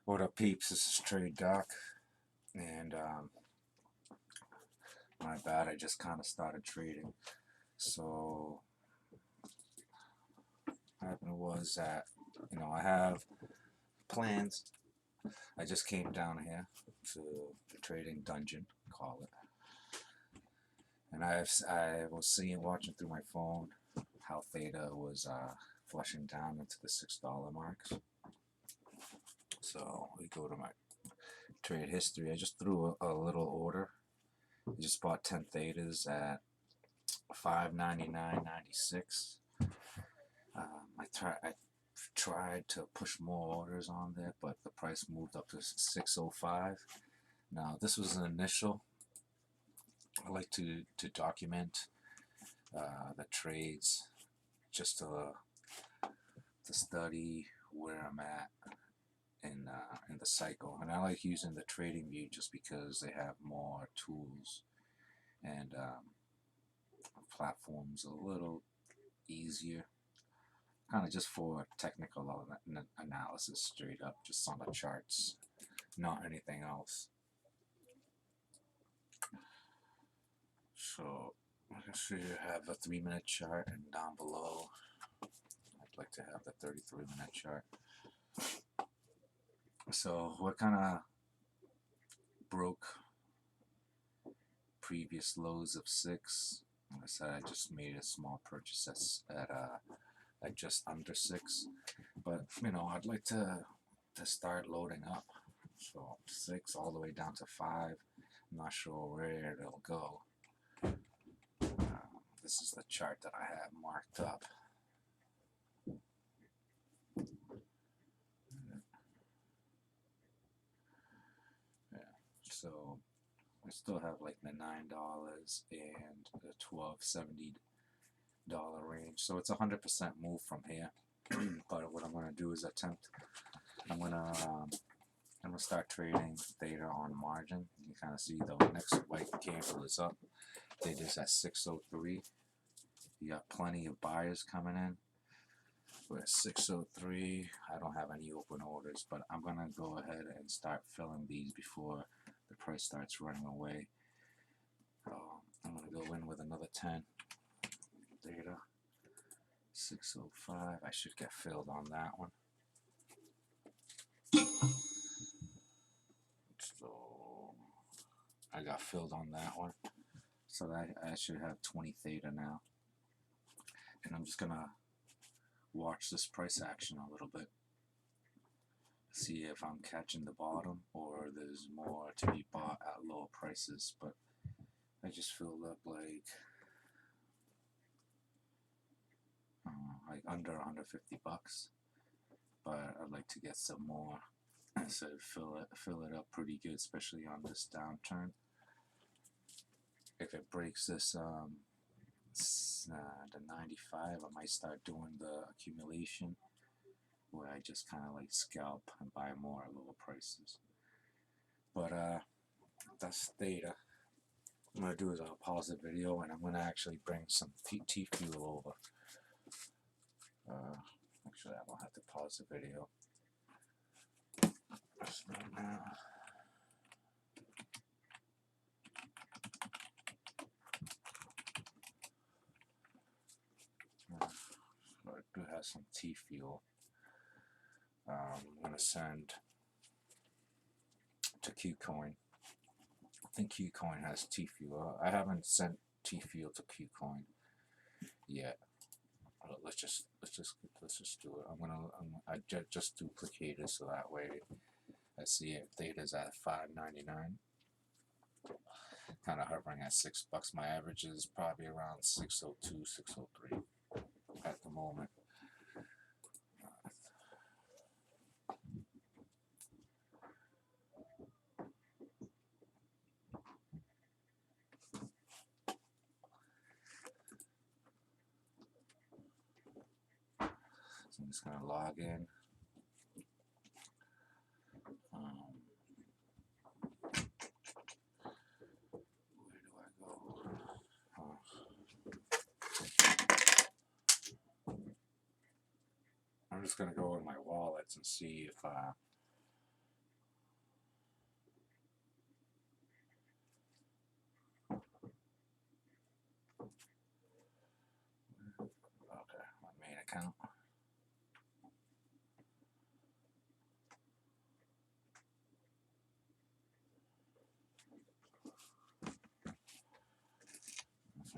What up, peeps? This is Trade Doc, and my bad, I just kind of started trading. So, what happened was that, I have plans. I just came down here to the trading dungeon, call it, and I was watching through my phone, how Theta was flushing down into the $6 marks. So we go to my trade history. I just threw a little order. I just bought 10 Thetas at $5.99.96. I tried to push more orders on there, but the price moved up to $6.05. Now this was an initial. I like to document the trades just to study where I'm at in the cycle, and I like using the trading view just because they have more tools and platforms a little easier, kind of just for technical analysis, straight up just on the charts, not anything else. So I guess you have a 3-minute chart, and down below I'd like to have the 33-minute chart. So what kind of broke previous lows of 6. Like I said, I just made a small purchase at just under 6, but I'd like to start loading up. So 6 all the way down to 5. I'm not sure where it'll go. This is the chart that I have marked up. Yeah, so I still have like the $9 and the $12.70 range, so it's 100% move from here. But what I'm gonna do is I'm gonna start trading Theta on margin. You can kind of see the next white candle is up. Theta's at 603. You got plenty of buyers coming in. We're at 603. I don't have any open orders, but I'm gonna go ahead and start filling these before the price starts running away. I'm gonna go in with another 10 Theta. 605. I should get filled on that one. So I got filled on that one. So I should have 20 Theta now. And I'm just gonna watch this price action a little bit. See if I'm catching the bottom or there's more to be bought at lower prices. But I just filled up like under 150 bucks. But I'd like to get some more. So fill it up pretty good, especially on this downturn. If it breaks this the 95, I might start doing the accumulation where I just kind of like scalp and buy more at lower prices. But that's Theta. What I'm gonna do is I'll pause the video and I'm gonna actually bring some T-fuel over. Actually, I won't have to pause the video. Now. So I do have some T-fuel. I'm going to send to Kucoin. I think Kucoin has T-fuel. I haven't sent T-fuel to Kucoin yet. Let's just do it. I just duplicate it so that way I see it. Theta's at $5.99. Kind of hovering at $6. My average is probably around 602, 603 at the moment. So I'm just gonna log in. I'm just gonna go in my wallets and see if account.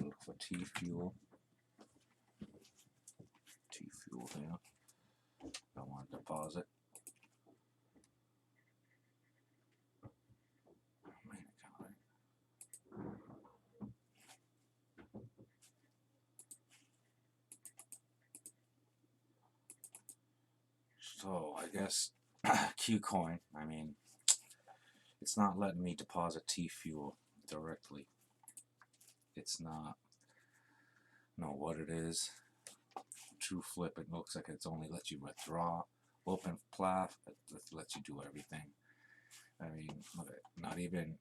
Look for T fuel. T fuel here. I want to deposit. Main account, right? So I guess Kucoin, I mean, it's not letting me deposit T fuel directly. It's not know what it is. True flip, it looks like it's only lets you withdraw. Open plaf, it lets you do everything. I mean, look at it, not even,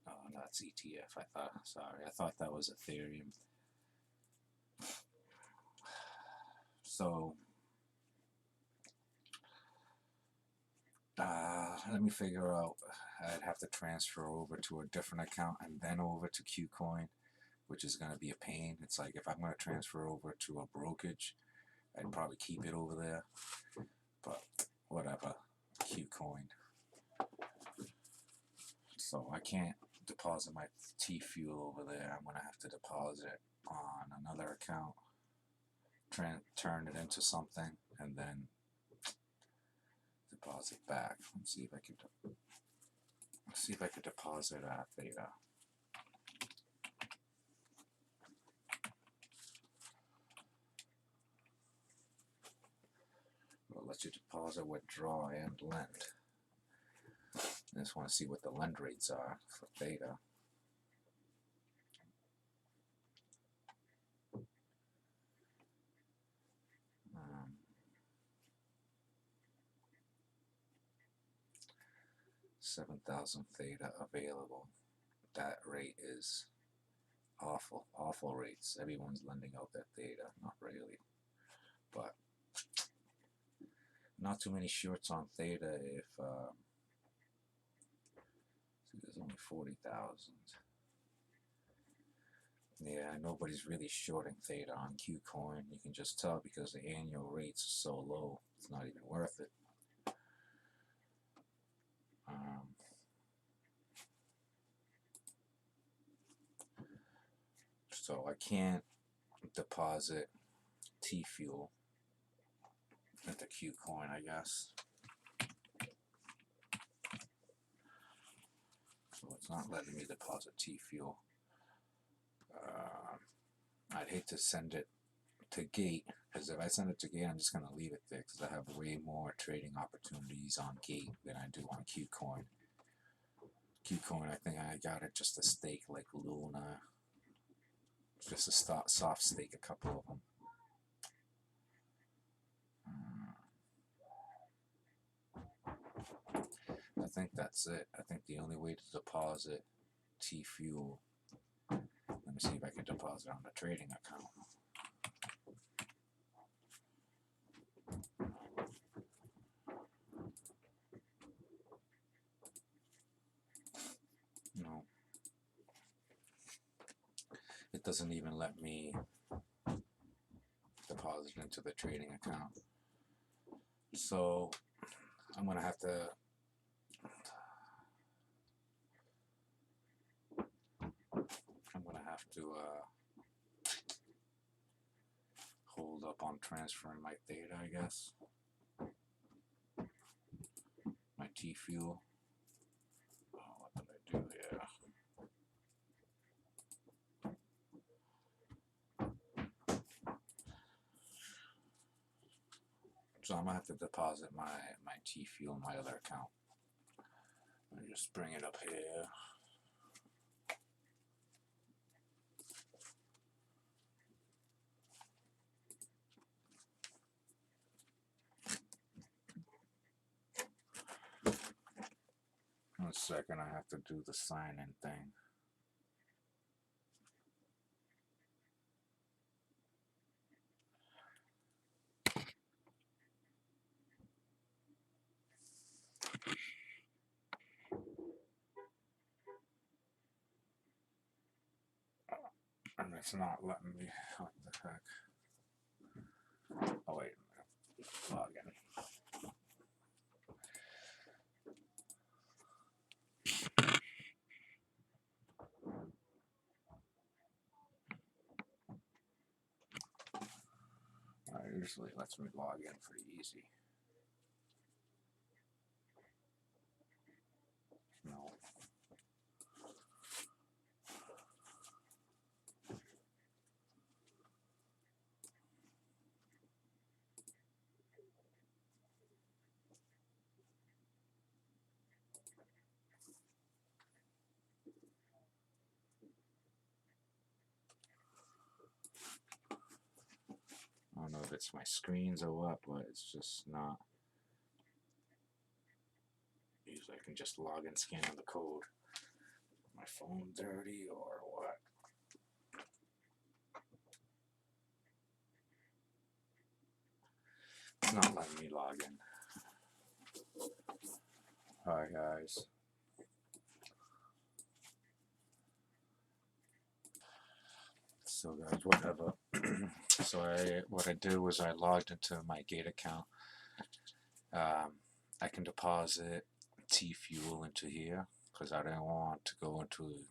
oh, no, that's ETF. I thought that was Ethereum. So, let me figure out. I'd have to transfer over to a different account and then over to Kucoin, which is going to be a pain. It's like if I'm going to transfer over to a brokerage, I'd probably keep it over there, but whatever. Kucoin. So I can't deposit my T fuel over there. I'm gonna have to deposit on another account, turn it into something, and then deposit back. Let's see if I could deposit at Theta. It'll let you deposit, withdraw, and lend. I just want to see what the lend rates are for Theta. $7,000 Theta available. That rate is awful rates. Everyone's lending out that Theta, not really, but not too many shorts on Theta. If see, there's only 40,000. Yeah, nobody's really shorting Theta on Kucoin. You can just tell because the annual rates are so low. It's not even worth it. So I can't deposit T fuel into Kucoin, I guess. So it's not letting me deposit T fuel. I'd hate to send it to Gate, because if I send it to Gate, I'm just going to leave it there because I have way more trading opportunities on Gate than I do on Kucoin. Kucoin, I think I got it just a stake like Luna, just a soft stake, a couple of them. I think that's it. I think the only way to deposit T fuel, let me see if I can deposit on the trading account. No, it doesn't even let me deposit into the trading account. So I'm gonna have to hold up on transferring my Theta, I guess. My T fuel. Oh, what did I do here? So I'm gonna have to deposit my T fuel in my other account. Let me just bring it up here. In a second, I have to do the sign-in thing. And it's not letting me, what the heck. Oh wait, log in. Usually lets me log in pretty easy. No. I don't know if it's my screens or what, but it's just not. Usually I can just log in, scan the code. My phone dirty or what? It's not letting me log in. Hi guys. So guys, whatever. So what I did was I logged into my gate account. I can deposit T fuel into here because I didn't want to go into,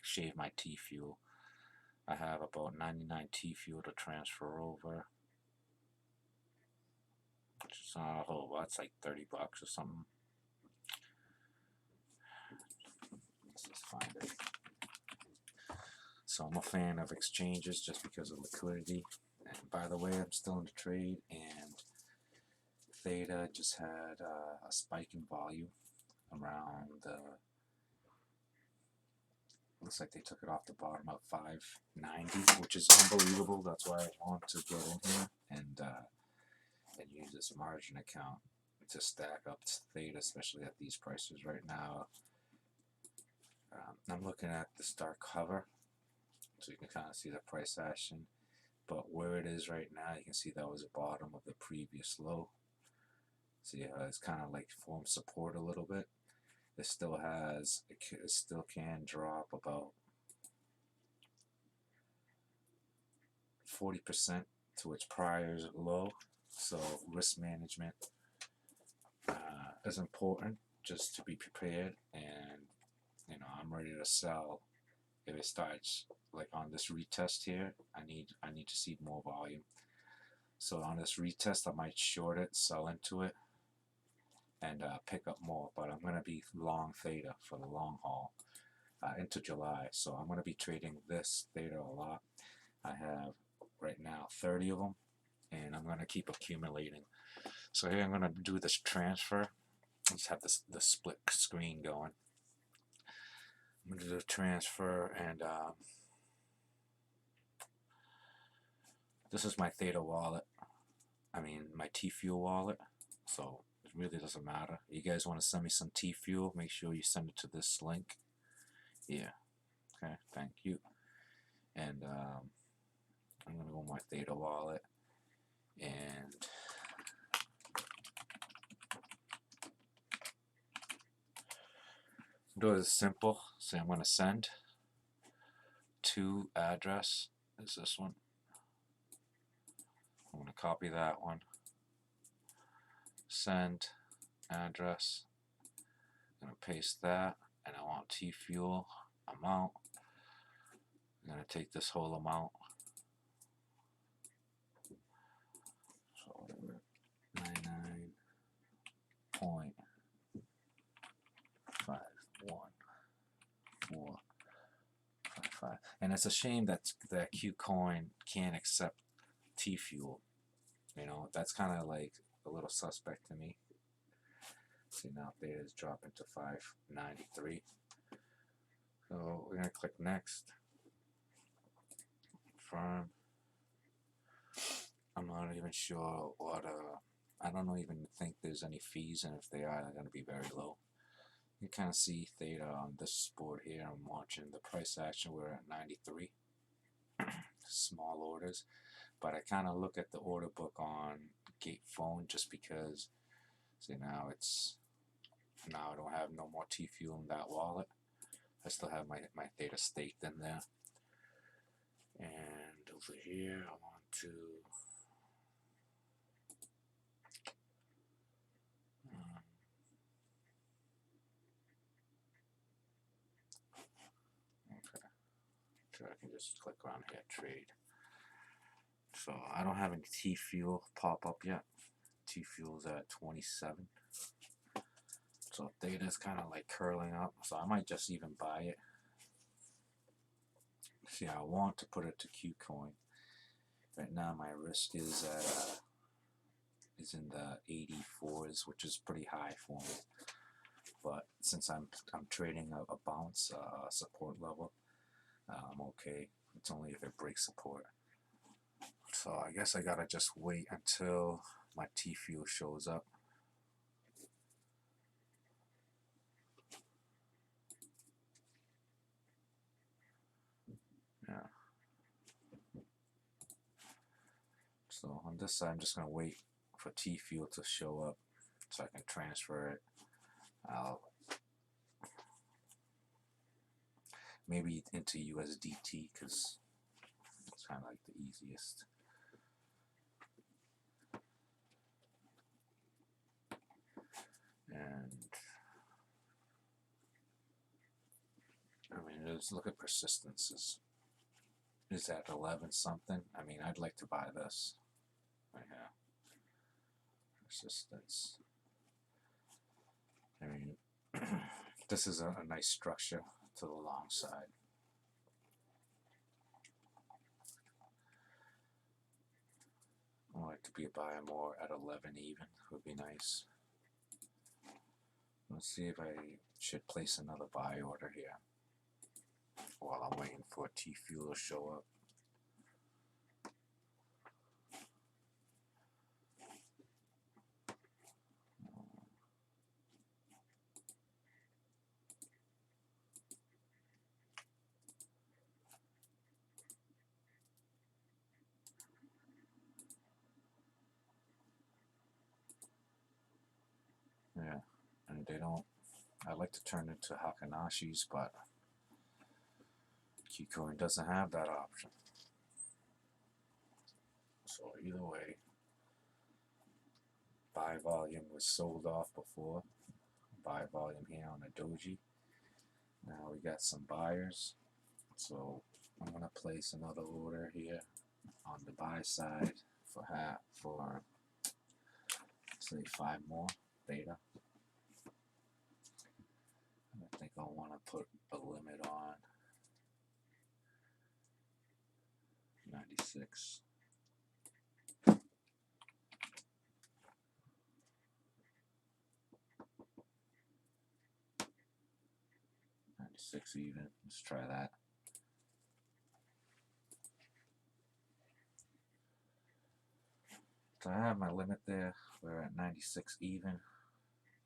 shave my T fuel. I have about 99 T fuel to transfer over. It's not a whole lot. It's like $30 or something. Let's just find it. So I'm a fan of exchanges just because of liquidity. And by the way, I'm still in the trade, and Theta just had a spike in volume around looks like they took it off the bottom of 590, which is unbelievable. That's why I want to get in here and use this margin account to stack up Theta, especially at these prices right now. I'm looking at the start cover, so you can kind of see the price action. But where it is right now, you can see that was the bottom of the previous low. See how it's kind of like formed support a little bit. It still can drop about 40% to its prior low. So risk management is important, just to be prepared. And I'm ready to sell if it starts like on this retest here. I need to see more volume. So on this retest, I might short it, sell into it, and pick up more. But I'm going to be long Theta for the long haul into July. So I'm going to be trading this Theta a lot. I have right now 30 of them, and I'm going to keep accumulating. So here I'm going to do this transfer. Let's have the split screen going. I'm going to do the transfer, and this is my Theta wallet. I mean my T Fuel wallet. So it really doesn't matter. You guys want to send me some T Fuel? Make sure you send it to this link. Yeah. Okay. Thank you. And I'm going to go my Theta wallet and do it simple. Say I'm going to send to address is this one. I'm going to copy that one. Send address. I'm going to paste that, and I want T Fuel amount. I'm going to take this whole amount. So whatever, 99.51455. And it's a shame that Kucoin can't accept T Fuel. That's kind of like a little suspect to me. See, now Theta is dropping to 593. So we're gonna click next. Confirm. I'm not even sure what I don't even think there's any fees, and if they are, they're gonna be very low. You kind of see Theta on this board here. I'm watching the price action. We're at 93. Small orders, but I kind of look at the order book on Gate Phone just because. See, now I don't have no more T Fuel in that wallet. I still have my Theta staked in there. And over here I want to okay, sure I can just click on here, trade. So I don't have any T fuel pop up yet. T fuel's at 27. So Theta's kind of like curling up, so I might just even buy it. See, I want to put it to Kucoin. Right now my risk is in the 84s, which is pretty high for me. But since I'm trading a bounce support level, I'm okay. It's only if it breaks support. So I guess I gotta just wait until my T fuel shows up. Yeah. So on this side, I'm just gonna wait for T fuel to show up so I can transfer it. I'll maybe into USDT because it's kind of like the easiest. And I mean, let's look at persistences. Is at 11 something? I mean, I'd like to buy this right here. Persistence. I mean, this is a nice structure to the long side. I'd like to be a buyer more at 11 even, would be nice. Let's see if I should place another buy order here while I'm waiting for T fuel to show up. Yeah, and they don't. I like to turn into Hakanashis, but Kucoin doesn't have that option. So either way, buy volume was sold off before. Buy volume here on the Doji. Now we got some buyers. So I'm gonna place another order here on the buy side for say 5 more Theta. I think I want to put a limit on 96. 96 even. Let's try that. So I have my limit there. We're at 96 even.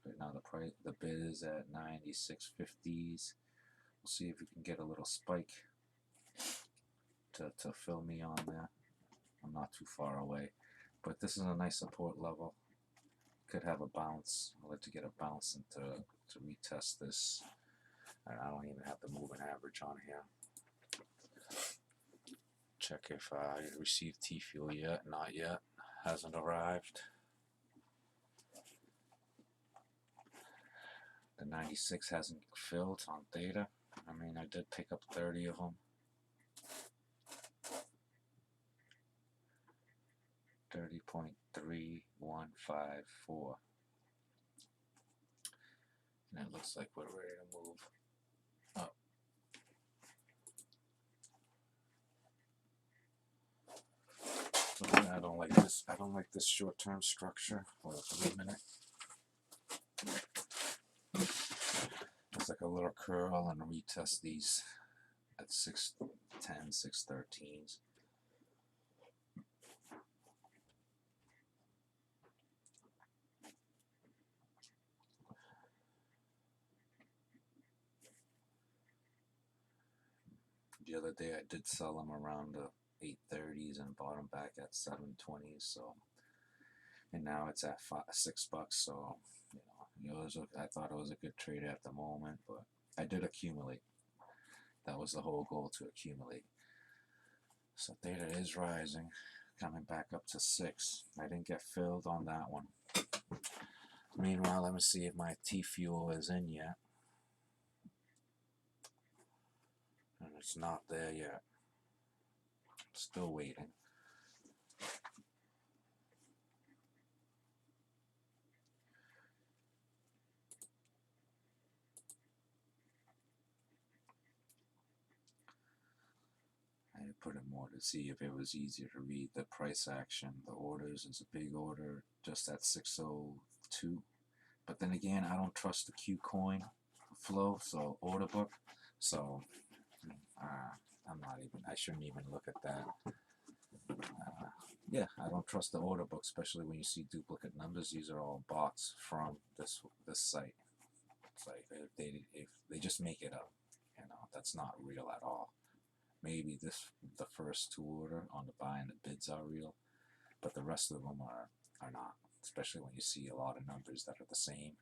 Right now the bid is at 96.50s. We'll see if we can get a little spike to fill me on there. I'm not too far away, but this is a nice support level. Could have a bounce. I'd like to get a bounce and to retest this. And I don't even have the moving average on here. Check if I received T fuel yet. Not yet. Hasn't arrived. The 96 hasn't filled on Theta. I mean, I did pick up 30 of them. 30.3154. And it looks like we're ready to move up. So I don't like this. I don't like this short-term structure. Hold up, wait a minute. It's like a little curl and retest these at 610, 613s. The other day I did sell them around the 830s and bought them back at 720s. So, and now it's at $6. So, I thought it was a good trade at the moment, but I did accumulate. That was the whole goal, to accumulate. So Theta is rising. coming back up to 6. I didn't get filled on that one. Meanwhile, let me see if my T-Fuel is in yet. And it's not there yet. Still waiting. I put it more to see if it was easier to read the price action. The orders is a big order just at 602. But then again, I don't trust the Kucoin flow, so order book. So I'm not even, I shouldn't even look at that. Yeah, I don't trust the order book, especially when you see duplicate numbers. These are all bots from this site. It's like if they just make it up, you know, that's not real at all. Maybe the first 2 order on the buy and the bids are real, but the rest of them are not. Especially when you see a lot of numbers that are the same.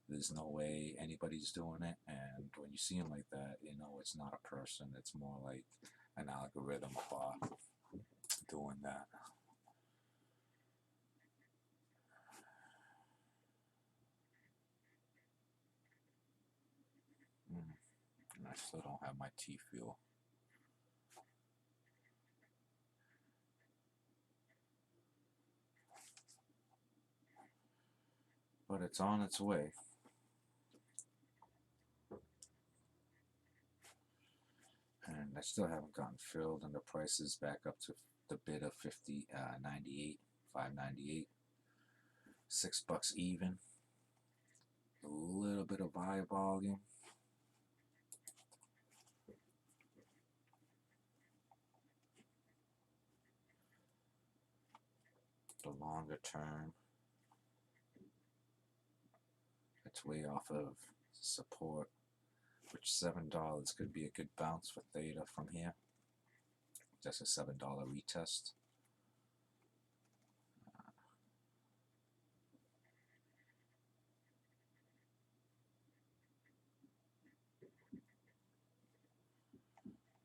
There's no way anybody's doing it, and when you see them like that, you know it's not a person. It's more like an algorithm bot doing that. And I still don't have my T-Fuel. But it's on its way. And I still haven't gotten filled, and the price is back up to the bid of 98, 598, $6 even. A little bit of buy volume. The longer term, it's way off of support, which $7 could be a good bounce for Theta from here. Just a $7 retest.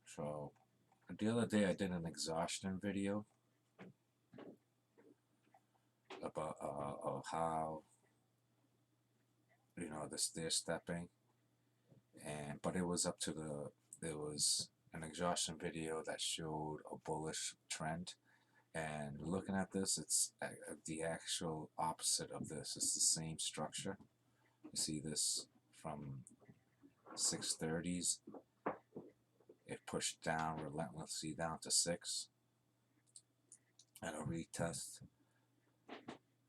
So the other day I did an exhaustion video about of how, you know, the stair stepping, and but it was up to there was an exhaustion video that showed a bullish trend, and looking at this, it's the actual opposite of this. It's the same structure. You see this from 630s. It pushed down relentlessly down to 6 and a retest.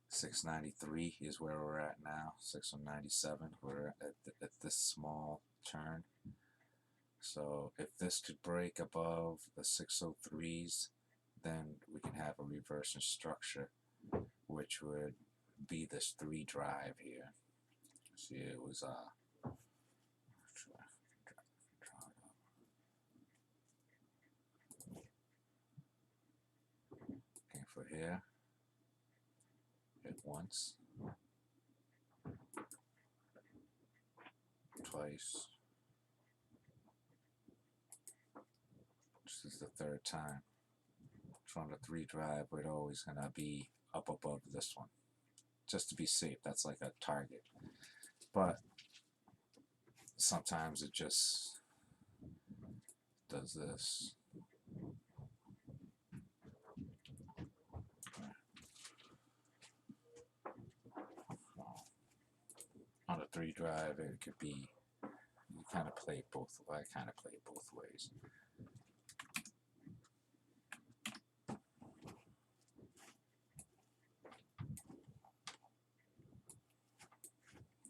693 is where we're at now. 697. We're at this small turn. So if this could break above the 603s, then we can have a reversion structure, which would be this 3 drive here. See, it was okay for here. Hit once, twice. This is the 3rd time. From the 3 drive, we're always gonna be up above this one, just to be safe. That's like a target, but sometimes it just does this. On a 3 drive, it could be, you kind of play both. I kind of play both ways.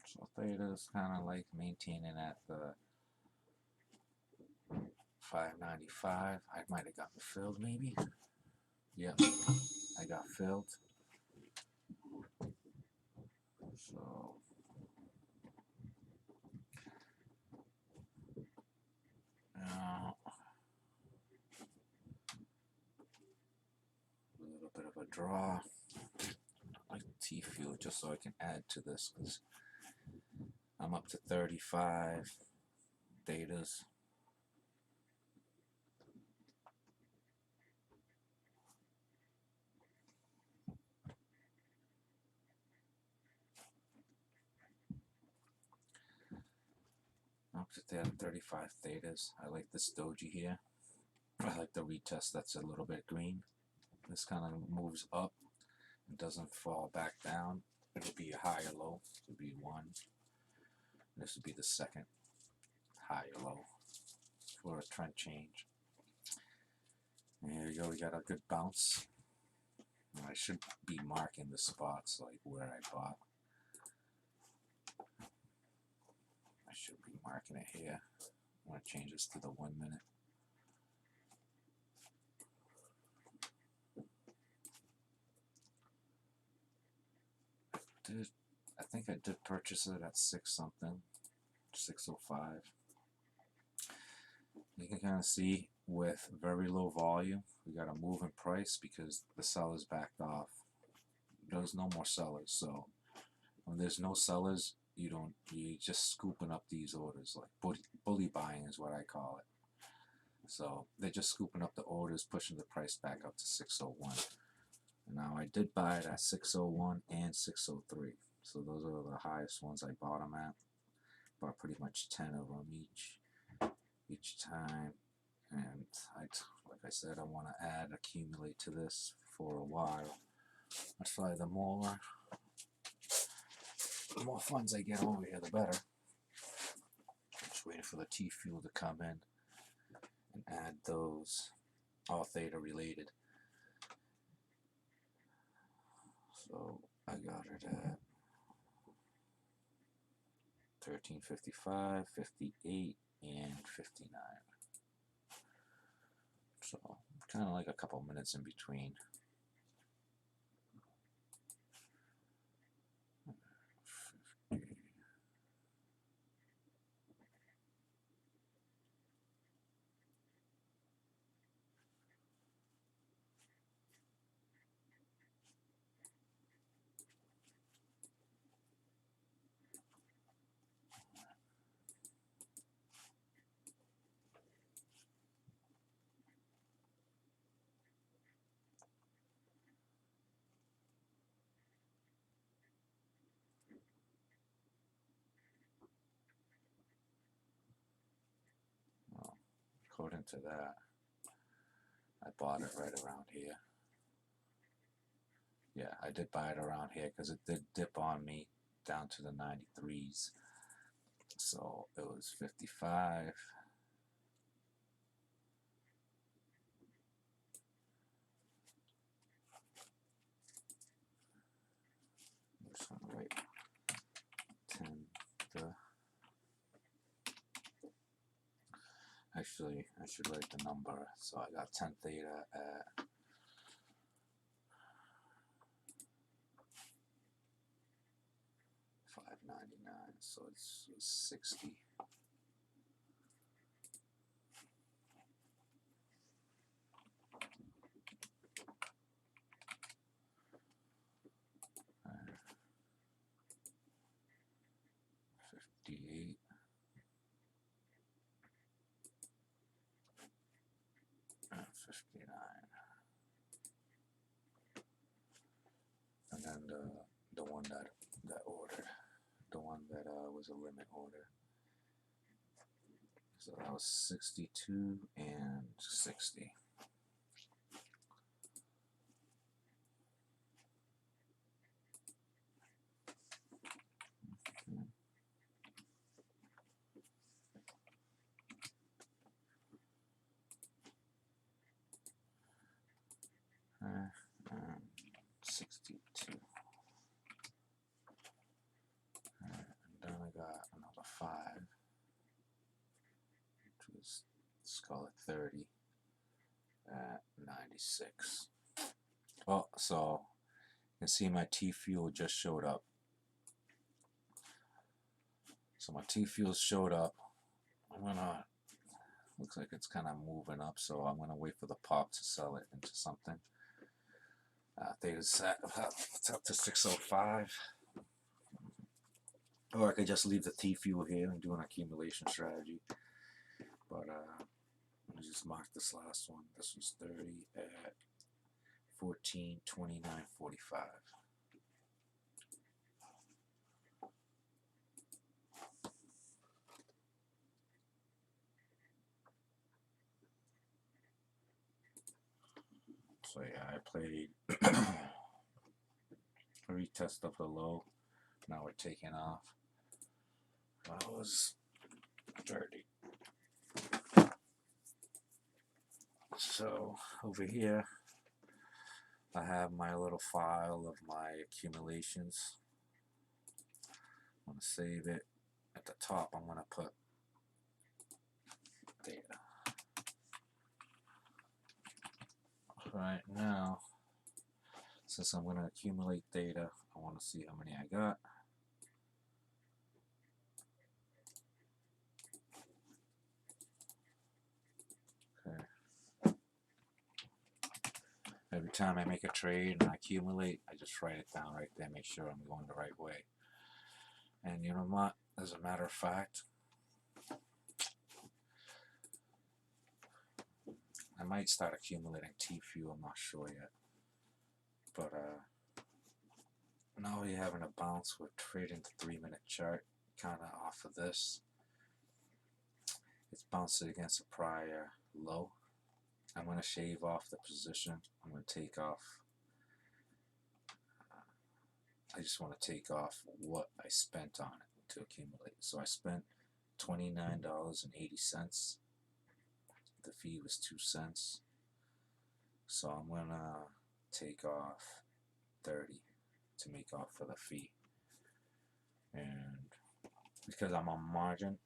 So Theta's kind of like maintaining at the 595. I might have gotten filled, maybe. Yep, I got filled. So now a little bit of a draw. I like T-Fuel just so I can add to this, because I'm up to 35 Thetas. up to 35 thetas. I like this doji here. I like the retest that's a little bit green. This kind of moves up and doesn't fall back down. It'll be a higher low. It'll be one. This would be the second higher low for a trend change. And here we go. We got a good bounce. I should be marking the spots like where I bought. I should be marking it here. I'm going to change this to the 1 minute. I think I did purchase it at 6 something, 605. You can kind of see with very low volume, we got a move in price because the sellers backed off. There's no more sellers, so when there's no sellers, you're just scooping up these orders, like bully buying is what I call it. So they're just scooping up the orders, pushing the price back up to 601. Now I did buy it at 601 and 603, so those are the highest ones I bought them at. Bought pretty much 10 of them each time, and like I said, I want to accumulate to this for a while. That's why the more funds I get over here, the better. Just waiting for the T fuel to come in and add those, all theta related. So I got it at 13.55, 58, and 59. So kind of like a couple minutes in between. According to that, I bought it right around here. Yeah, I did buy it around here because it did dip on me down to the 93s. So it was 55. Just want to write 10. Actually, I should write the number. So I got 10 theta at 5.99. So it's 60. And 59. And then the one that ordered, the one that was a limit order. So that was 62 and 60. And 62. And then I got another 5, which was, let's call it 30 at 96. Well, so you can see my T fuel just showed up. So my T fuel showed up. Looks like it's kind of moving up, so I'm gonna wait for the pop to sell it into something. Theta's it's up to 605. Or I could just leave the T fuel here and do an accumulation strategy. But let me just mark this last one. This was 30 at 14.29.45. So yeah, I played retest of the low. Now we're taking off. That was dirty. So over here, I have my little file of my accumulations. I'm going to save it. At the top, I'm going to put Theta. Right now, since I'm going to accumulate Theta, I want to see how many I got. Okay. Every time I make a trade and I accumulate, I just write it down right there, make sure I'm going the right way. And you know what? As a matter of fact, I might start accumulating T-fuel, I'm not sure yet. But now we're having a bounce. We're trading the 3-minute chart, kind of off of this. It's bouncing against a prior low. I'm going to shave off the position. I'm going to take off. I just want to take off what I spent on it to accumulate. So I spent $29.80. The fee was 2 cents. So I'm going to take off 30 to make off for the fee. And because I'm on margin,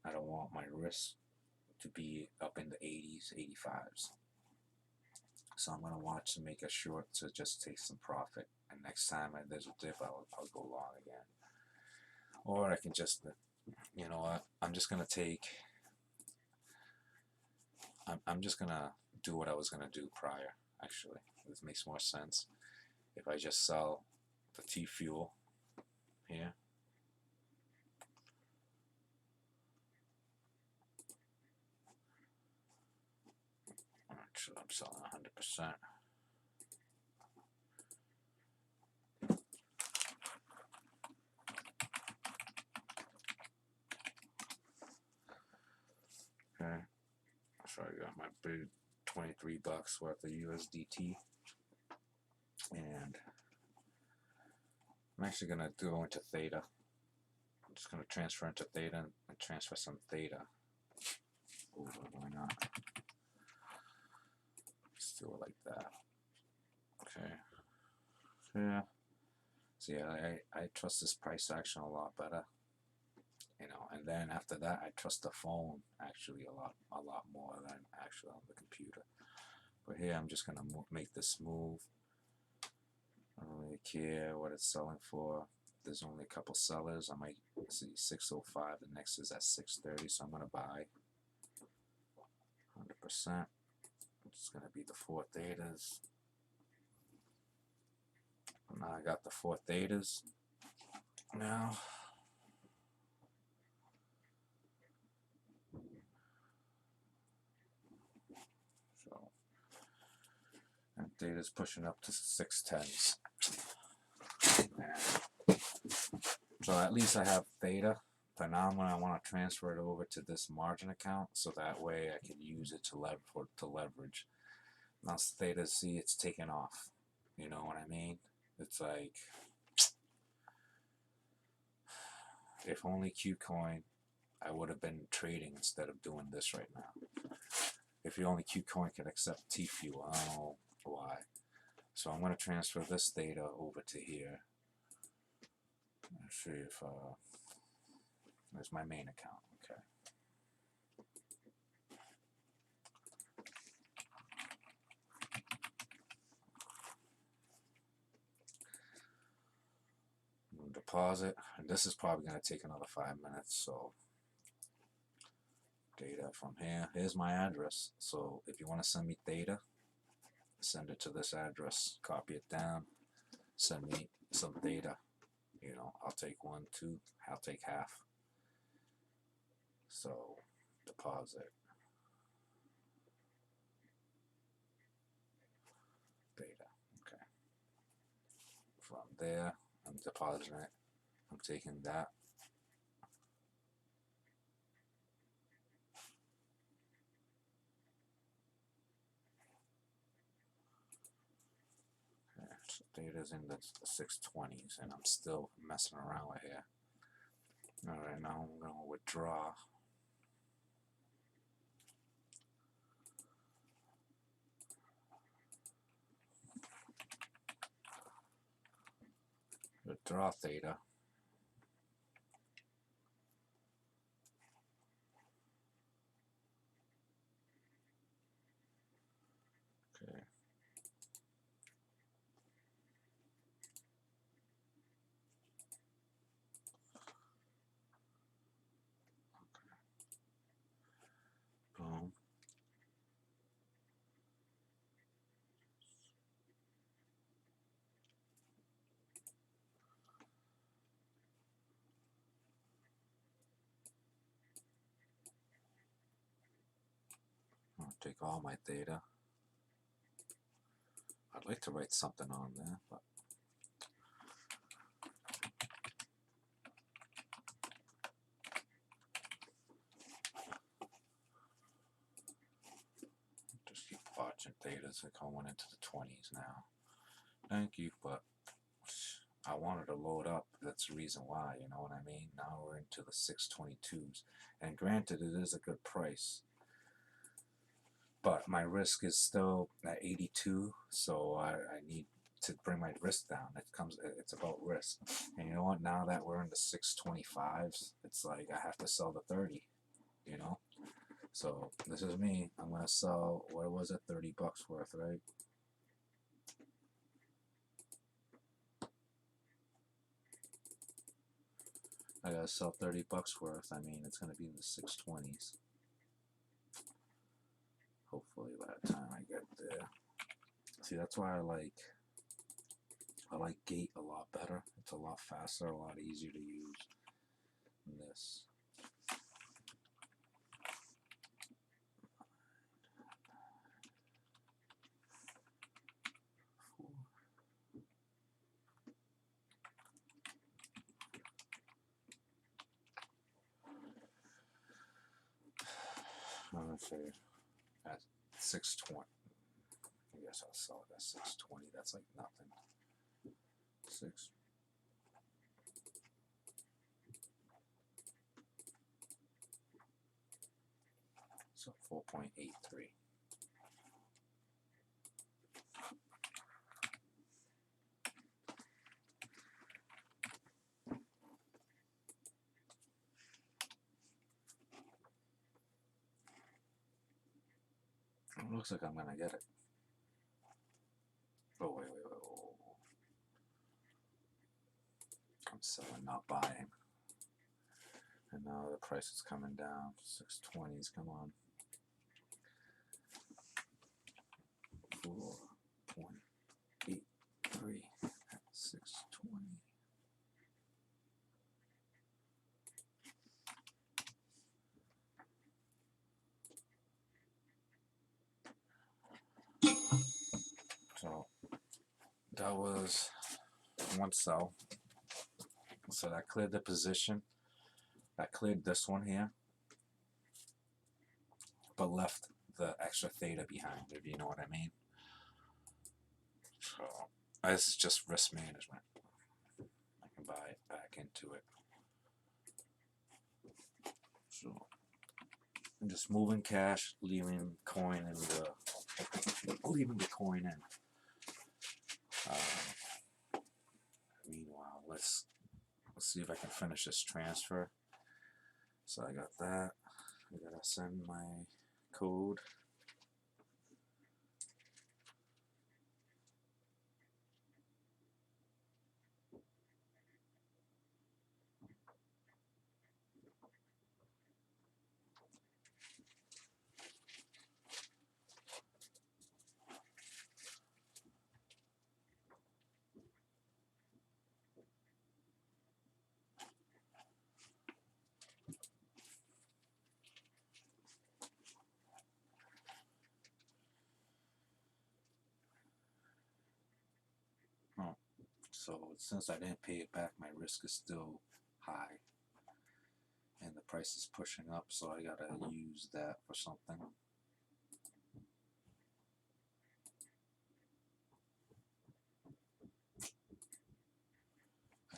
I don't want my risk to be up in the 80s, 85s. So I'm going to watch to make a short to just take some profit. And next time there's a dip, I'll go long again. Or I can just, you know what, I'm just going to take, I'm just going to do what I was going to do prior, actually. This makes more sense. If I just sell the T-fuel here. Actually, I'm selling 100%. Okay, so I got my big 23 bucks worth of USDT, and I'm actually gonna go into Theta. I'm just gonna transfer into Theta and transfer some Theta over. Why not? Let's do it like that. Okay. Yeah. So yeah, I trust this price action a lot better. You know, and then after that, I trust the phone actually a lot more than actually on the computer. But here, I'm just gonna make this move. I don't really care what it's selling for. There's only a couple sellers. I might see 605. The next is at 630, so I'm gonna buy 100%. It's gonna be the 4 Thetas. Now I got the 4 Thetas. Now. And Theta's pushing up to 610s. So at least I have Theta. But now I'm gonna want to transfer it over to this margin account, so that way I can use it to leverage. Now Theta, see, it's taken off. You know what I mean? It's like, if only Kucoin, I would have been trading instead of doing this right now. If only Kucoin could accept T-fuel, I don't know why. So I'm going to transfer this Theta over to here. Let's see if there's my main account. Okay. Deposit, and this is probably going to take another 5 minutes. So Theta from here. Here's my address. So if you want to send me Theta, send it to this address. Copy it down. Send me some Theta. You know, I'll take 1, 2. I'll take half. So deposit Theta. Okay. From there, I'm depositing it. I'm taking that. Theta's in the 620s, and I'm still messing around with here. Alright, now I'm going to withdraw. Withdraw Theta. Okay. Boom. I'll take all my Theta. I'd like to write something on there, but just keep watching Thetas. They're going into the 20s now. Thank you, but I wanted to load up. That's the reason why, you know what I mean? Now we're into the 622s. And granted, it is a good price. But my risk is still at 82, so I need to bring my risk down. It's about risk. And you know what? Now that we're in the 625s, it's like I have to sell the 30, you know? So this is me. I'm going to sell, what was it, 30 bucks worth, right? I got to sell 30 bucks worth. I mean, it's going to be in the 620s. Hopefully by the time I get there. See, that's why I like Gate a lot better. It's a lot faster, a lot easier to use than this. I'm gonna say at 620. I guess I'll sell it at 620. That's like nothing. 6. So 4.83. It looks like I'm gonna get it. Oh wait. I'm selling, not buying. And now the price is coming down. 620s, come on. 4.83 at 620. So that was one sell. So that cleared the position. That cleared this one here, but left the extra Theta behind, if you know what I mean. So this is just risk management. I can buy it back into it. So I'm just moving cash, leaving coin in leaving the coin in. Meanwhile, let's see if I can finish this transfer. So I got that. I gotta send my code. So since I didn't pay it back, my risk is still high. And the price is pushing up, so I gotta use that for something.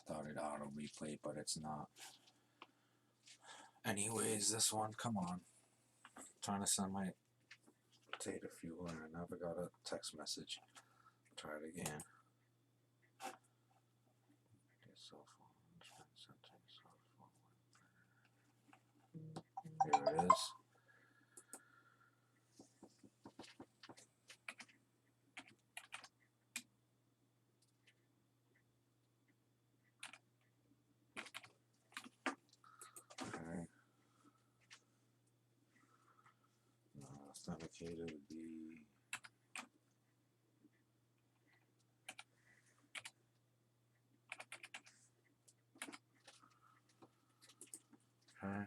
thought it auto replay, but it's not. Anyways, this one, come on. I'm trying to send my Theta fuel and I never got a text message. Try it again. Here it is. Okay. Authenticator would be okay.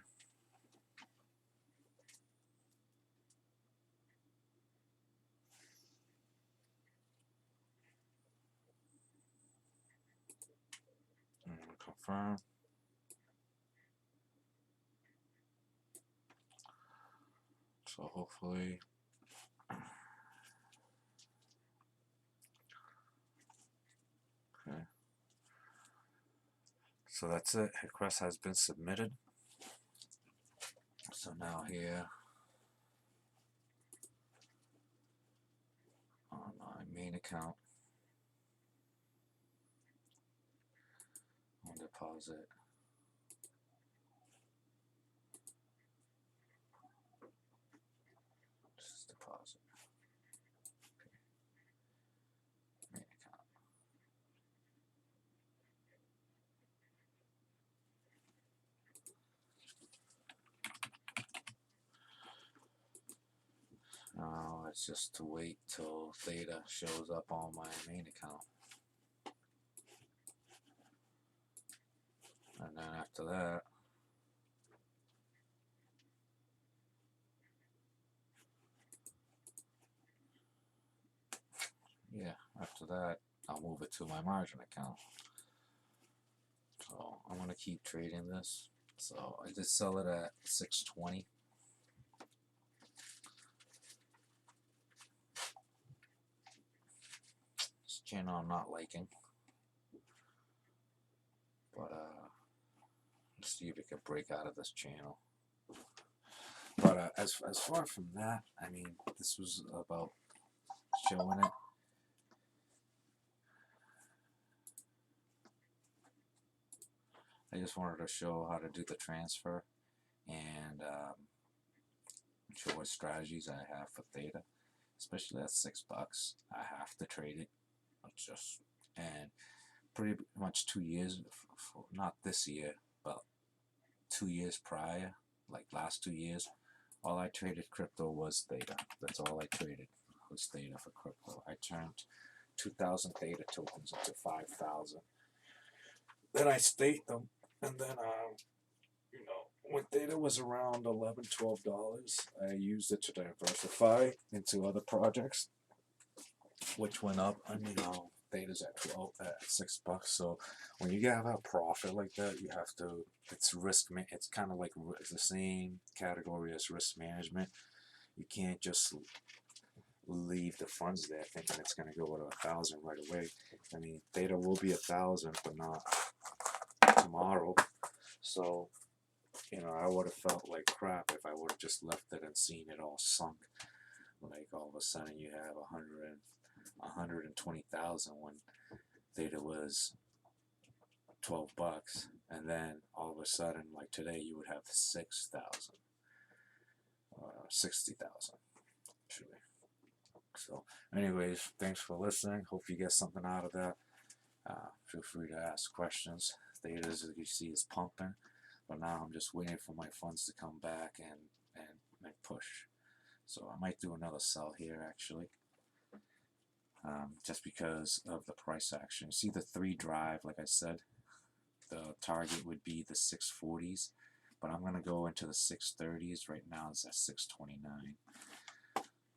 Confirm. So hopefully okay. So that's it. Request has been submitted. So now here on my main account on deposit. Just deposit. Okay. Main account. Now it's just to wait till Theta shows up on my main account. And then after that, yeah, after that, I'll move it to my margin account. So I'm gonna keep trading this. So I did sell it at 620. This channel I'm not liking, but let's see if it can break out of this channel. But as far from that, I mean, this was about showing it. I just wanted to show how to do the transfer and show what strategies I have for Theta, especially at $6. I have to trade it. Just and pretty much 2 years, not this year, but 2 years prior, like last 2 years, all I traded crypto was Theta. That's all I traded was Theta for crypto. I turned 2,000 Theta tokens into 5,000. Then I staked them, and then you know, when Theta was around $11, $12, I used it to diversify into other projects, which went up. I mean, Theta's at $6. So when you have a profit like that, you have to. It's risk. It's kind of like it's the same category as risk management. You can't just leave the funds there thinking it's going to go to 1,000 right away. I mean, Theta will be 1,000, but not tomorrow. So, you know, I would have felt like crap if I would have just left it and seen it all sunk. Like all of a sudden you have 120,000 when Theta was $12, and then all of a sudden, like today, you would have 6,000, 60,000, actually. So, anyways, thanks for listening. Hope you get something out of that. Feel free to ask questions. Theta, as you see, is pumping, but now I'm just waiting for my funds to come back and push. So I might do another sell here, actually. Just because of the price action. See the 3 drive, like I said, the target would be the 640s, but I'm going to go into the 630s. Right now it's at 629.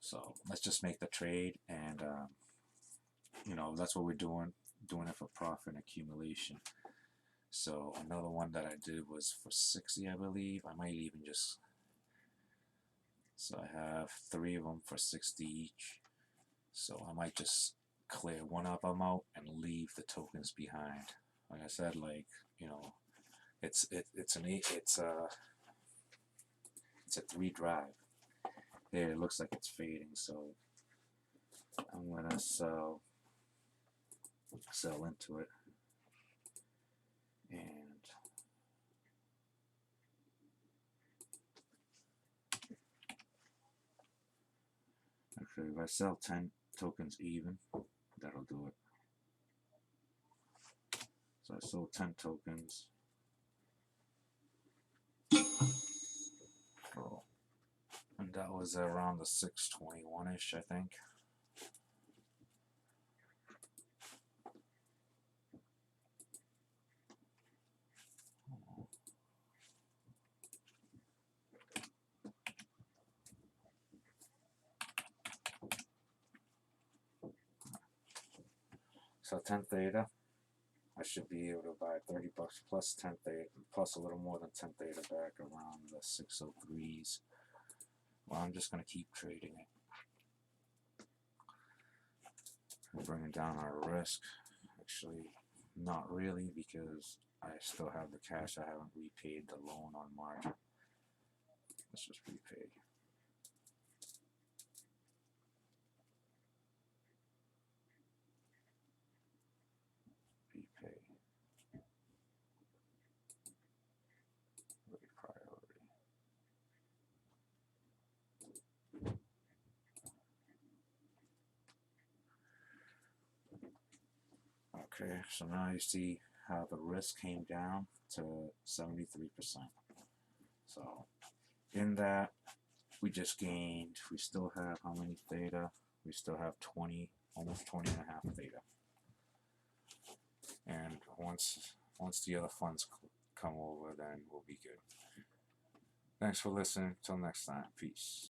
So let's just make the trade, and you know, that's what we're doing it for profit accumulation. So another one that I did was for 60, I believe. I might even just, so I have 3 of them for 60 each. So I might just clear one of them out and leave the tokens behind. Like I said, like, you know, it's a 3 drive. There, it looks like it's fading, so I'm gonna sell into it, and actually, if I sell 10 tokens even, that'll do it. So I sold 10 tokens. Oh, and that was around the 621-ish, I think. So 10 Theta, I should be able to buy $30 plus 10 Theta, plus a little more than 10 Theta back around the 603s. Well, I'm just going to keep trading it. We're bringing down our risk. Actually, not really, because I still have the cash. I haven't repaid the loan on margin. Let's just repay. Repay. Really priority. Okay, so now you see how the risk came down to 73%. So in that, we just gained, we still have how many Theta? We still have 20, almost 20 and a half Theta. And once the other funds come over, then we'll be good. Thanks for listening. Till next time. Peace.